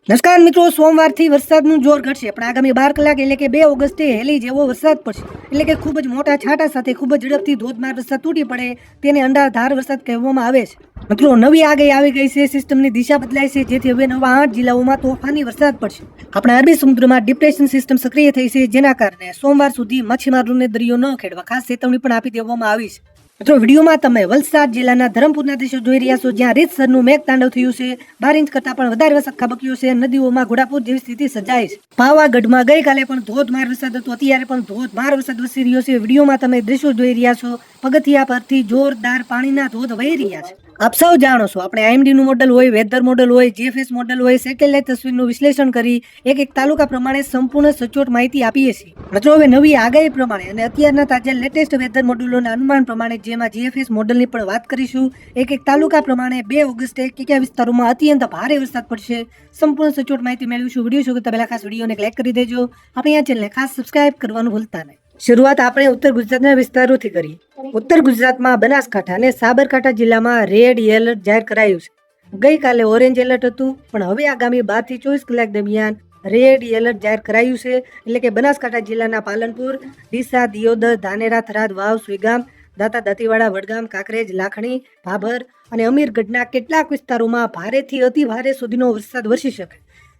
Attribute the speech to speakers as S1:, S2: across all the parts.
S1: નમસ્કાર મિત્રો, સોમવારથી વરસાદનું જોર ઘટશે પણ આગામી 12 કલાક એટલે કે 2 ઓગસ્ટે હેલી જેવો વરસાદ પડશે. એટલે કે ખૂબ જ મોટા છાંટા સાથે ખૂબ જ ઝડપથી ધોધમાર વરસાદ તૂટી પડે તેને અંડાધાર વરસાદ કહેવામાં આવે છે. મિત્રો, નવી આગાહી આવી ગઈ છે. સિસ્ટમની દિશા બદલાઈ છે, જેથી હવે નવા 8 જિલ્લાઓમાં તોફાની વરસાદ પડશે. આપણા અરબી સમુદ્રમાં ડિપ્રેશન સિસ્ટમ સક્રિય થઈ છે, જેના કારણે સોમવાર સુધી મચ્છીમારોને દરિયો ન ખેડવા ખાસ ચેતવણી પણ આપી દેવામાં આવી છે. મિત્રો, વિડીયોમાં તમે વલસાડ જિલ્લાના ધરમપુરના દ્રશ્યો જોઈ રહ્યા છો, જ્યાં રીતસરનું મેઘતાંડવ થયું છે. 12 ઇંચ કરતાં પણ વધારે વરસાદ ખાબક્યો છે. નદીઓમાં ઘોડાપૂર જેવી સ્થિતિ સર્જાઈ છે. પાવાગઢમાં ગઈકાલે પણ ધોધમાર વરસાદ હતો, અત્યારે પણ ધોધમાર વરસાદ વરસી રહ્યો છે. વિડીયોમાં તમે દ્રશ્યો જોઈ રહ્યા છો, પગથિયા પરથી જોરદાર પાણીના ધોધ વહી રહ્યા છે. આપ સૌ જાણો છો, આપણે IMD નું મોડલ હોય, વેધર મોડલ હોય, GFS મોડલ હોય, સેટેલાઇટ તસવીરનું વિશ્લેષણ કરી એક તાલુકા પ્રમાણે સંપૂર્ણ સચોટ માહિતી આપીએ છીએ. મિત્રો, હવે નવી આગાહી પ્રમાણે અને અત્યારના તાજા લેટેસ્ટ વેધર મોડ્યુલોના અનુમાન પ્રમાણે, જેમાં GFS મોડલની પણ વાત કરીશું, એક તાલુકા પ્રમાણે 2 ઓગસ્ટે કયા વિસ્તારોમાં અત્યંત ભારે વરસાદ પડશે, સંપૂર્ણ સચોટ માહિતી મેળવીશું. વિડીયો શરૂ કરતા પહેલા ખાસ વિડીયોને લાઈક કરી દેજો. આપણે આ ચેનલને ખાસ સબસ્ક્રાઇબ કરવાનું ભૂલતા નહીં. શરૂઆત આપણે ઉત્તર ગુજરાતના વિસ્તારોથી કરીએ. ઉત્તર ગુજરાતમાં બનાસકાંઠા અને સાબરકાંઠા જિલ્લામાં રેડ એલર્ટ જાહેર કરાયું છે. ગઈકાલે ઓરેન્જ એલર્ટ હતું, પણ હવે આગામી 12 થી 24 કલાક દરમિયાન રેડ એલર્ટ જાહેર કરાયું છે. એટલે કે બનાસકાંઠા જિલ્લાના પાલનપુર, ડીસા, દિયોદર, ધાનેરા, થરાદ, વાવ, સુઈગામ, દાંતા, દાંતીવાડા, વડગામ, કાંકરેજ, લાખણી, ભાભર અને અમીરગઢના કેટલાક વિસ્તારોમાં ભારેથી અતિ ભારે સુધીનો વરસાદ વરસી શકે.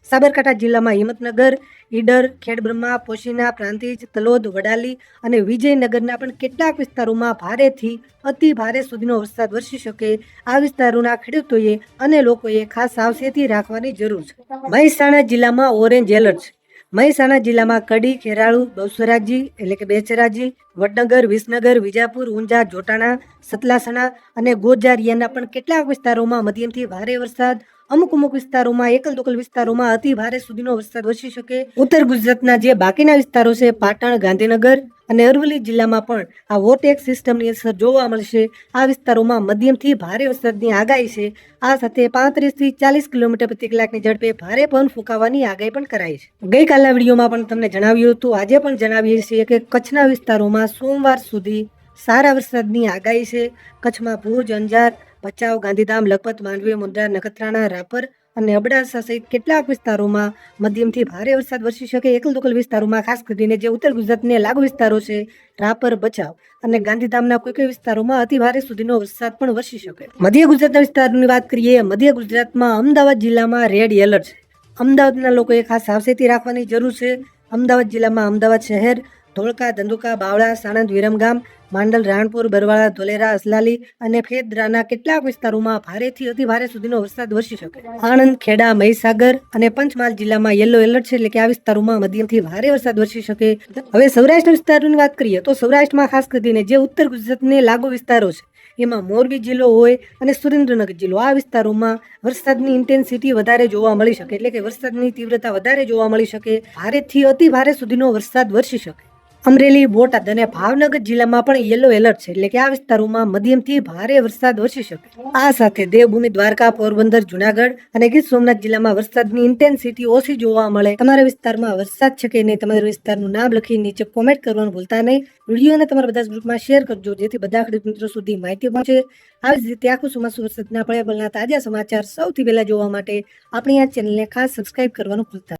S1: સાબરકાંઠા જિલ્લામાં હિંમતનગર, ઈડર, ખેડબ્રહ્મા, પોશીના, પ્રાંતિજ, તલોદ, વડાલી અને વિજયનગરના પણ કેટલાક વિસ્તારોમાં ભારેથી અતિ ભારે સુધીનો વરસાદ વરસી શકે. આ વિસ્તારોના ખેડૂતોએ અને લોકોએ ખાસ સાવચેતી રાખવાની જરૂર છે. મહેસાણા જિલ્લામાં ઓરેન્જ એલર્ટ છે. મહેસાણા જિલ્લામાં કડી, ખેરાળુ, બહુચરાજી એટલે કે બેચરાજી, વડનગર, વિસનગર, વિજાપુર, ઊંઝા, જોટાણા, સતલાસણા અને ગોજારિયાના પણ કેટલાક વિસ્તારોમાં મધ્યમથી ભારે વરસાદ, અમુક વિસ્તારોમાં એકલ દોકલ વિસ્તારોમાં અતિ ભારે સુધીનો વરસાદ વરસી શકે. ઉત્તર ગુજરાતના જે બાકીના વિસ્તારો છે, પાટણ, ગાંધીનગર અને અરવલ્લી જિલ્લામાં પણ આ વોટેક સિસ્ટમની અસર જોવા મળશે. આ વિસ્તારોમાં મધ્યમથી ભારે વરસાદની આગાહી છે. આ સાથે 35 થી 40 કિલોમીટર પ્રતિ કલાકની ઝડપે ભારે પવન ફૂંકાવાની આગાહી પણ કરાઈ છે. ગઈકાલના વિડીયોમાં પણ તમને જણાવ્યું હતું, આજે પણ જણાવીએ છીએ કે કચ્છના વિસ્તારોમાં સોમવાર સુધી સારા વરસાદની આગાહી છે. કચ્છમાં ભુજ, અંજાર, ભચાઉ, ગાંધીધામ, લખપત, માંડવી, મુન્દ્રા, નખત્રાણા, રાપર અને અબડાસા સહિત કેટલાક વિસ્તારોમાં મધ્યમથી ભારે વરસાદ વરસી શકે. એકલ દોકલ વિસ્તારોમાં ખાસ કરીને જે ઉત્તર ગુજરાતને લાગુ વિસ્તારો છે, રાપર, ભચાઉ અને ગાંધીધામના કોઈ વિસ્તારોમાં અતિ ભારે સુધીનો વરસાદ પણ વરસી શકે. મધ્ય ગુજરાતના વિસ્તારોની વાત કરીએ. મધ્ય ગુજરાતમાં અમદાવાદ જિલ્લામાં રેડ એલર્ટ છે. અમદાવાદના લોકોએ ખાસ સાવચેતી રાખવાની જરૂર છે. અમદાવાદ જિલ્લામાં અમદાવાદ શહેર, ધોળકા, ધંધુકા, બાવળા, સાણંદ, વિરમગામ, માંડલ, રાણપુર, બરવાળા, ધોલેરા, અસલાલી અને ફેદરાના કેટલાક વિસ્તારોમાં ભારેથી અતિ ભારે સુધીનો વરસાદ વરસી શકે. આણંદ, ખેડા, મહીસાગર અને પંચમહાલ જિલ્લામાં યલો એલર્ટ છે, એટલે કે આ વિસ્તારોમાં મધ્યમથી ભારે વરસાદ વરસી શકે. હવે સૌરાષ્ટ્ર વિસ્તારોની વાત કરીએ તો સૌરાષ્ટ્રમાં ખાસ કરીને જે ઉત્તર ગુજરાતને લાગુ વિસ્તારો છે, એમાં મોરબી જિલ્લો હોય અને સુરેન્દ્રનગર જિલ્લો, આ વિસ્તારોમાં વરસાદની ઇન્ટેન્સિટી વધારે જોવા મળી શકે. એટલે કે વરસાદની તીવ્રતા વધારે જોવા મળી શકે. ભારેથી અતિ ભારે સુધીનો વરસાદ વરસી શકે. અમરેલી, બોટાદ અને ભાવનગર જિલ્લામાં પણ યલો એલર્ટ છે, એટલે કે આ વિસ્તારોમાં મધ્યમથી ભારે વરસાદ વરસી શકે. આ સાથે દેવભૂમિ દ્વારકા, પોરબંદર, જુનાગઢ અને ગીર સોમનાથ જિલ્લામાં વરસાદની ઇન્ટેન્સિટી ઓછી જોવા મળે. તમારા વિસ્તારમાં વરસાદ છે કે નહીં, તમારા વિસ્તારનું નામ લખી નીચે કોમેન્ટ કરવાનું ભૂલતા નહીં. વિડીયોને તમારા બધા ગ્રુપમાં શેર કરજો, જેથી બધા ખેડૂત મિત્રો સુધી માહિતી પહોંચે. આવી જ રીતે આખું ચોમાસું વરસાદના પડ્યા તાજા સમાચાર સૌથી પહેલા જોવા માટે આપણી આ ચેનલને ખાસ સબસ્ક્રાઇબ કરવાનું ભૂલતા